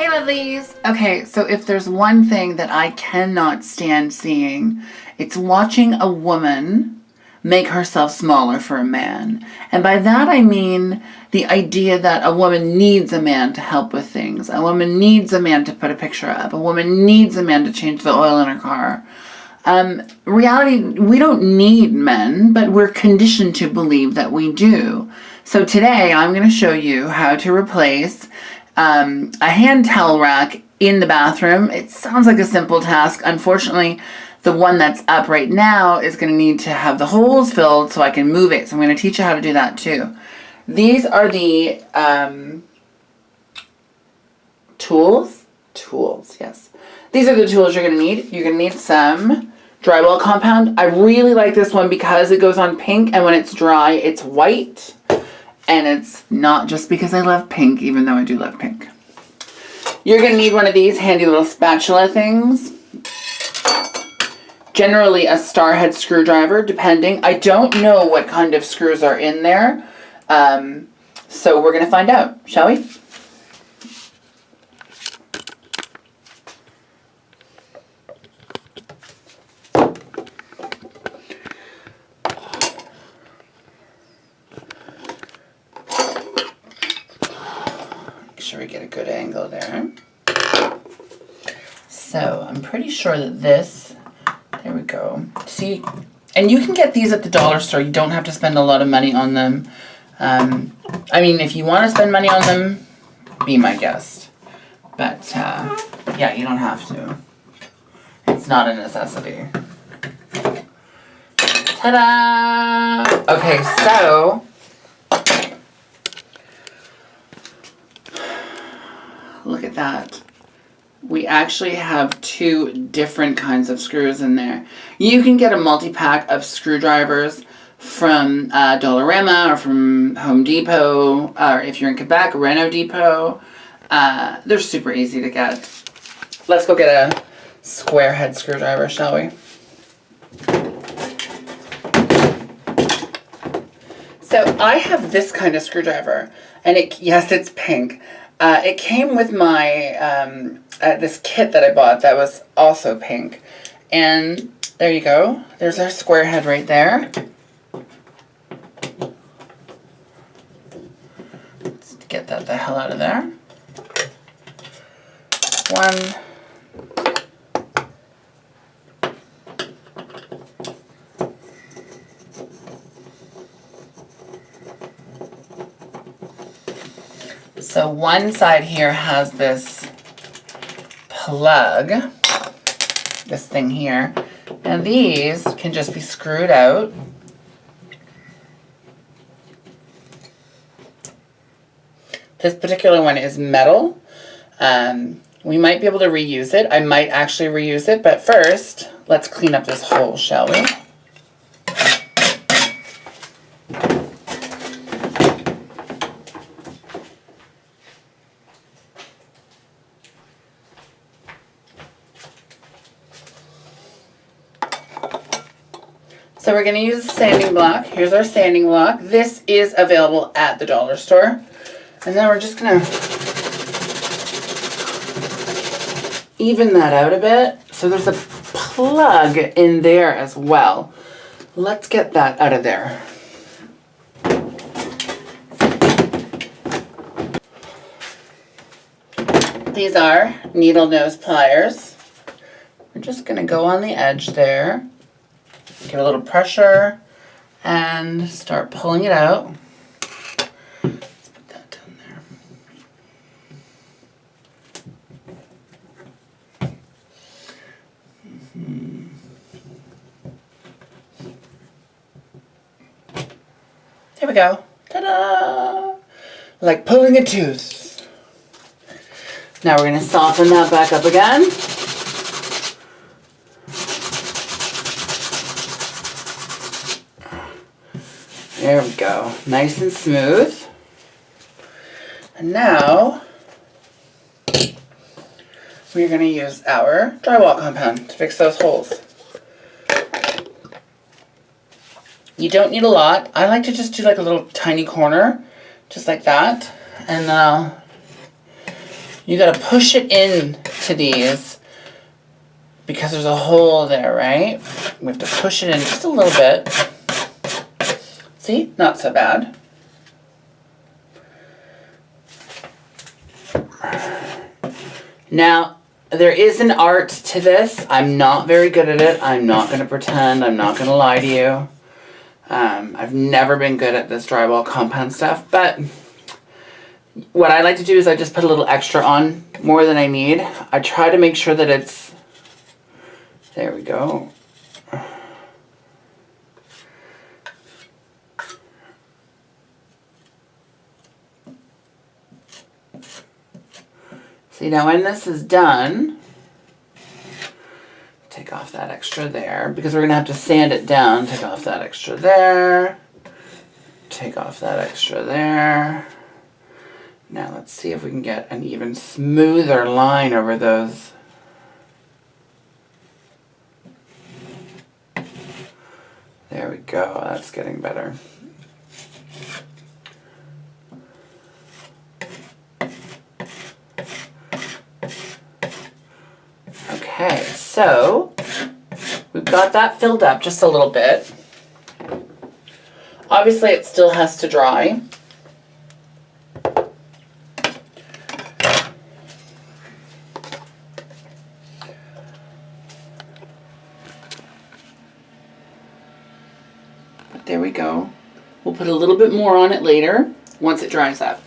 Hey lovelies! Okay, so if there's one thing that I cannot stand seeing, it's watching a woman make herself smaller for a man. And by that I mean the idea that a woman needs a man to help with things. A woman needs a man to put a picture up. A woman needs a man to change the oil in her car. Reality, we don't need men, but we're conditioned to believe that we do. So today I'm going to show you how to replace a hand towel rack in the bathroom. It sounds like a simple task. Unfortunately, the one that's up right now is going to need to have the holes filled so I can move it. So I'm going to teach you how to do that too. These are the tools, yes. These are the tools you're going to need. You're going to need some drywall compound. I really like this one because it goes on pink, and when it's dry, it's white. And it's not just because I love pink, even though I do love pink. You're going to need one of these handy little spatula things. Generally a star head screwdriver, depending. I don't know what kind of screws are in there. So we're going to find out, shall we? Make sure we get a good angle there. So I'm pretty sure that this, there we go. See, and you can get these at the dollar store. You don't have to spend a lot of money on them. I mean, if you want to spend money on them, be my guest. But yeah, you don't have to. It's not a necessity. Ta-da! Okay, so look at that. We actually have two different kinds of screws in there. You can get a multi-pack of screwdrivers from Dollarama or from Home Depot, or if you're in Quebec, Reno Depot. They're super easy to get. Let's go get a square head screwdriver, shall we? So I have this kind of screwdriver, and yes, it's pink. It came with my, this kit that I bought that was also pink. And there you go. There's our square head right there. Let's get that the hell out of there. One. So one side here has this plug, this thing here, and these can just be screwed out. This particular one is metal. We might be able to reuse it. I might actually reuse it, but first, let's clean up this hole, shall we? So we're going to use a sanding block. Here's our sanding block. This is available at the dollar store. And then we're just going to even that out a bit. So there's a plug in there as well. Let's get that out of there. These are needle nose pliers. We're just going to go on the edge there. Give a little pressure and start pulling it out. Let's put that down there. There we go. Ta-da! Like pulling a tooth. Now we're going to soften that back up again. There we go. Nice and smooth. And now we're going to use our drywall compound to fix those holes. You don't need a lot. I like to just do like a little tiny corner, just like that. And then I'll You got to push it in to these because there's a hole there, right? We have to push it in just a little bit. See? Not so bad. Now, there is an art to this. I'm not very good at it. I'm not going to pretend. I'm not going to lie to you. I've never been good at this drywall compound stuff, but what I like to do is I just put a little extra on, more than I need. I try to make sure that it's, there we go. See, now when this is done, take off that extra there, because we're going to have to sand it down. Take off that extra there. Take off that extra there. Now let's see if we can get an even smoother line over those. There we go. That's getting better. Okay, so we've got that filled up just a little bit. Obviously, it still has to dry. But there we go. We'll put a little bit more on it later once it dries up.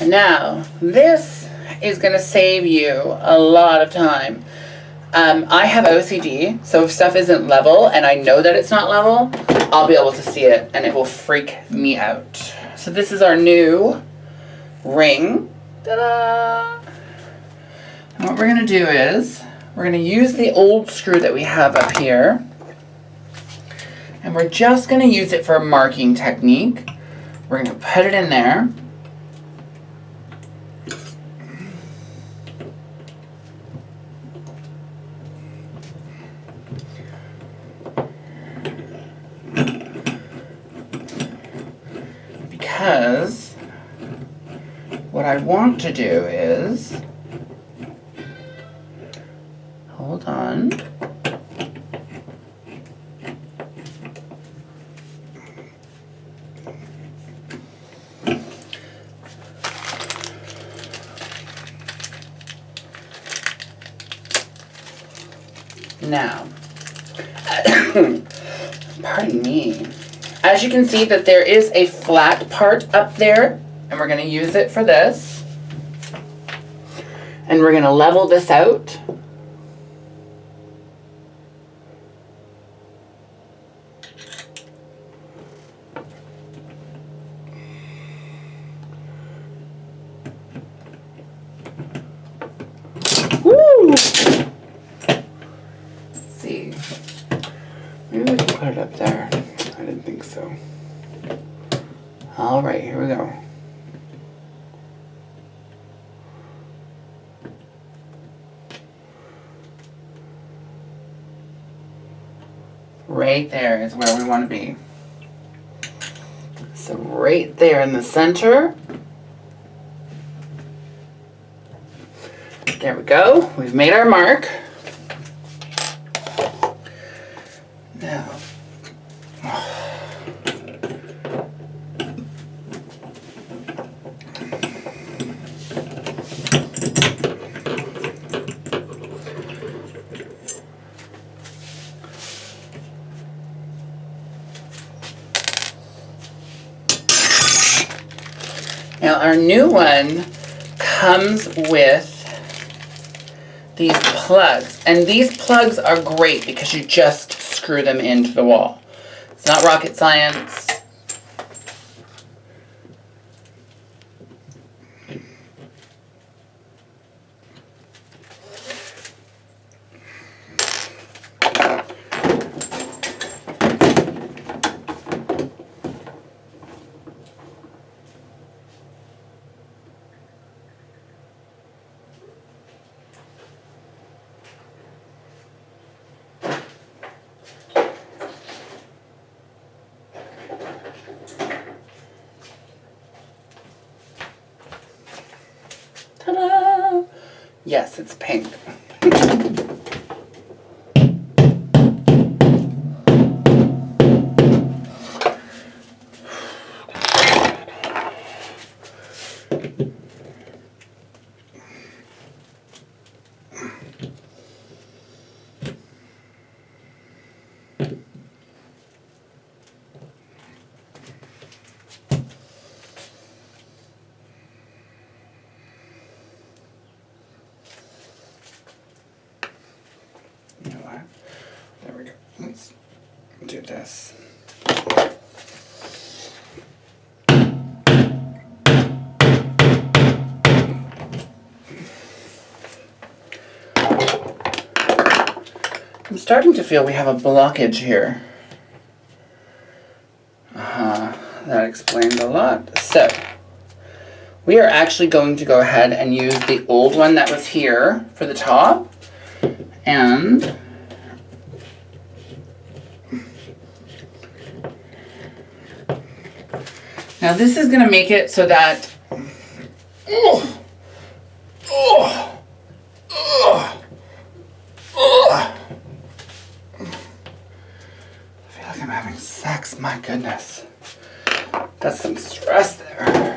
Now, this is going to save you a lot of time. I have OCD, so if stuff isn't level and I know that it's not level, I'll be able to see it and it will freak me out. So this is our new ring. Ta-da! And what we're going to do is we're going to use the old screw that we have up here, and we're just going to use it for a marking technique. We're going to put it in there. Because what I want to do is, hold on. Now, pardon me. As you can see that there is a flat part up there, and we're going to use it for this. And we're going to level this out. Woo! Let's see. Maybe we can put it up there. I didn't think so. All right, here we go. Right there is where we want to be. So right there in the center. There we go. We've made our mark. Now, Now our new one comes with these plugs. And these plugs are great because you just screw them into the wall. It's not rocket science. Ta-da! Yes, it's pink. You know what? There we go. Let's do this. I'm starting to feel we have a blockage here. That explains a lot. So, we are actually going to go ahead and use the old one that was here for the top. And now this is going to make it so that I feel like I'm having sex. My goodness. That's some stress there.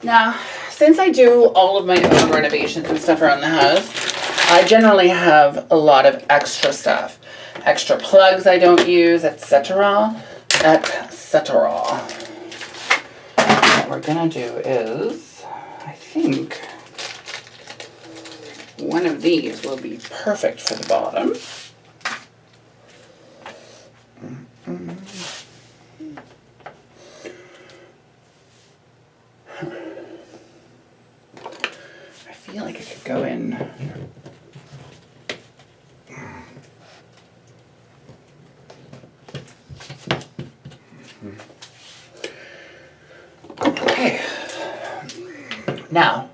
Now, since I do all of my own renovations and stuff around the house, I generally have a lot of extra stuff. Extra plugs I don't use, etc. etc. What we're gonna do is, I think, one of these will be perfect for the bottom. I feel like it could go in. Okay. Now,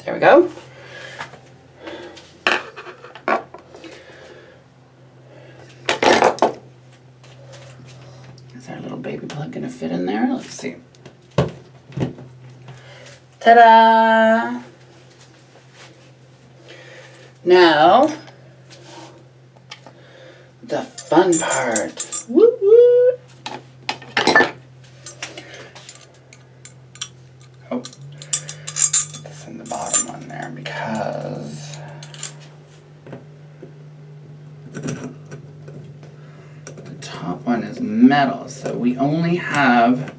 there we go. Is our little baby plug gonna fit in there? Let's see. Ta-da! Now, the fun part. Woo woo! Oh, put this in the bottom one there because the top one is metal, so we only have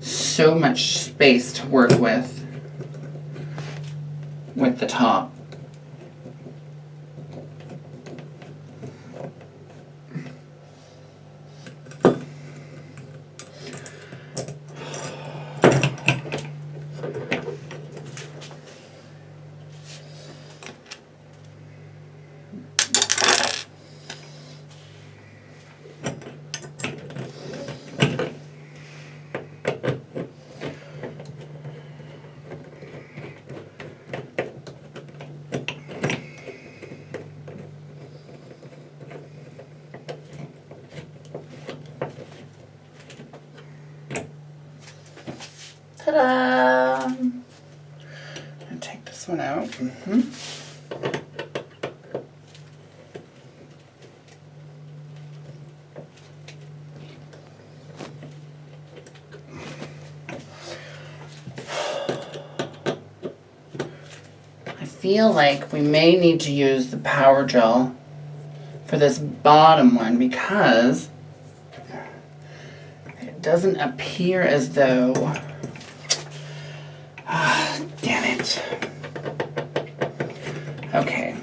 so much space to work with the top. go. I feel like we may need to use the power gel for this bottom one because it doesn't appear as though... damn it. Okay.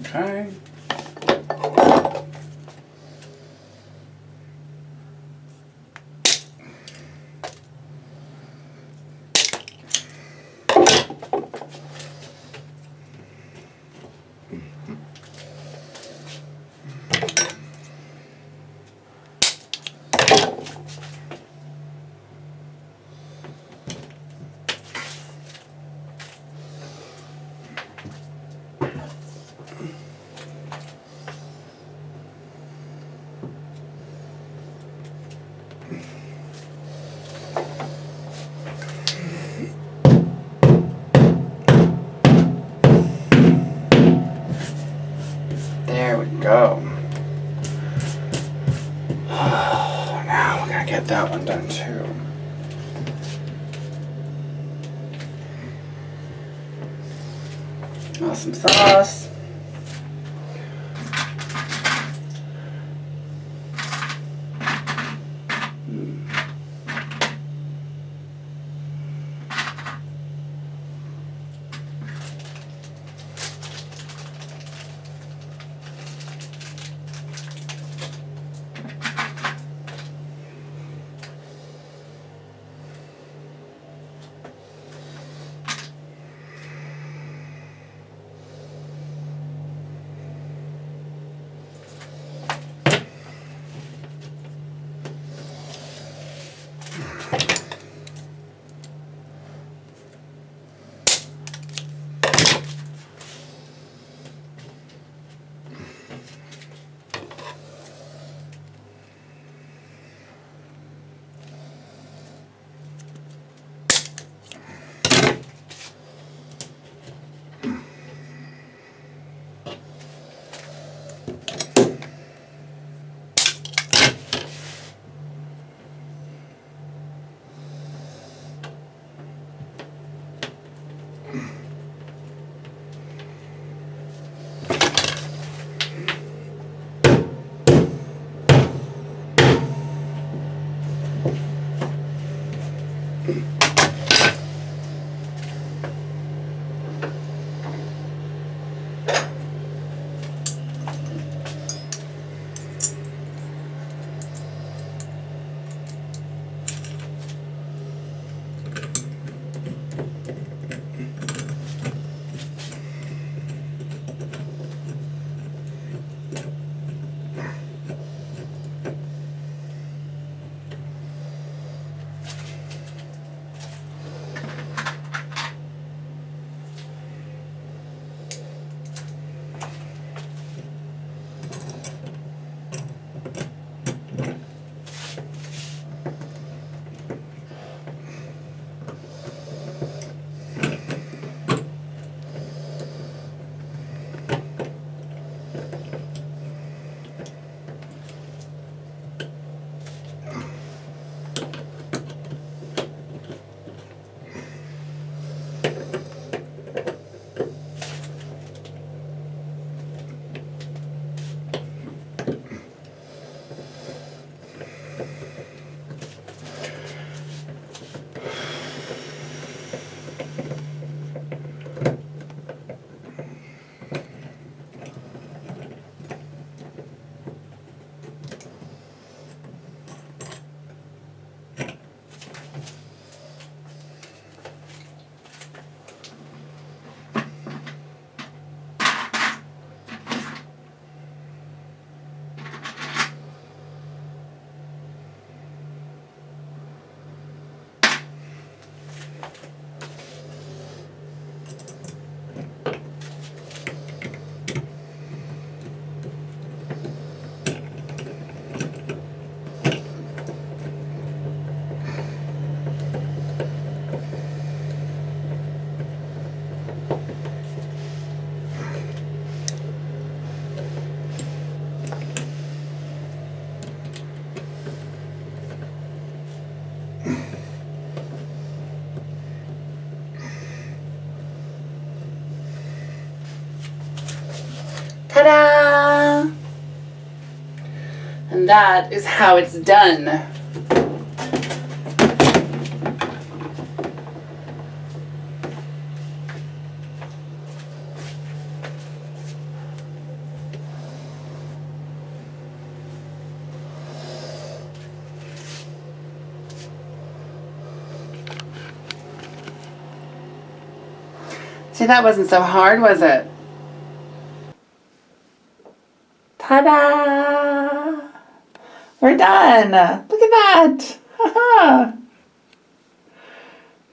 Okay. There we go. Now we gotta get that one done too. Awesome sauce. Ta-da! And that is how it's done. See, that wasn't so hard, was it? Ta-da! We're done. Look at that.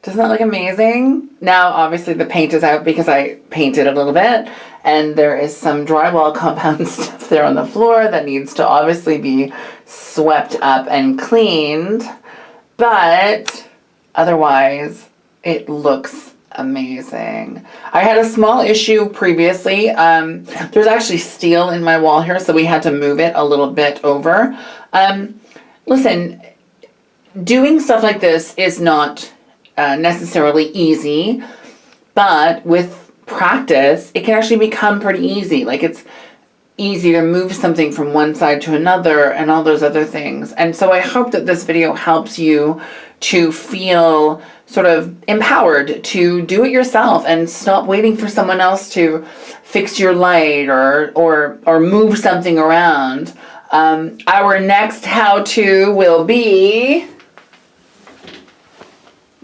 Doesn't that look amazing? Now, obviously, the paint is out because I painted a little bit, and there is some drywall compound stuff there on the floor that needs to obviously be swept up and cleaned, but otherwise, it looks amazing. I had a small issue previously. There's actually steel in my wall here, so we had to move it a little bit over. Listen, doing stuff like this is not necessarily easy, but with practice, it can actually become pretty easy. Like, it's easy to move something from one side to another and all those other things. And so I hope that this video helps you to feel sort of empowered to do it yourself and stop waiting for someone else to fix your light or move something around. Our next how-to will be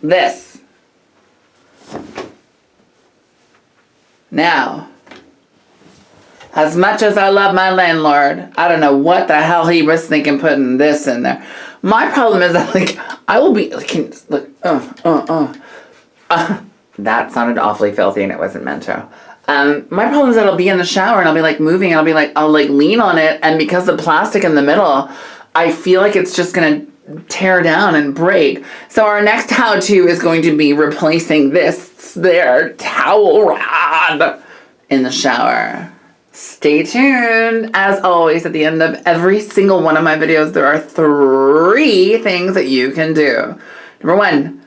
this. Now, as much as I love my landlord, I don't know what the hell he was thinking putting this in there. My problem is that, like, I will be, like, that sounded awfully filthy and it wasn't meant to. My problem is that I'll be in the shower and I'll be, like, moving and I'll lean on it, and because the plastic in the middle, I feel like it's just gonna tear down and break. So our next how-to is going to be replacing this there towel rod in the shower. Stay tuned. As always, at the end of every single one of my videos, there are 3 things that you can do. Number 1,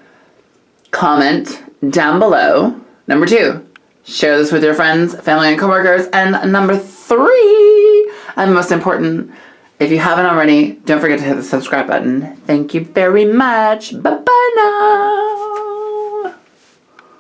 comment down below. Number 2, share this with your friends, family, and coworkers. And number 3, and most important, if you haven't already, don't forget to hit the subscribe button. Thank you very much. Bye-bye now.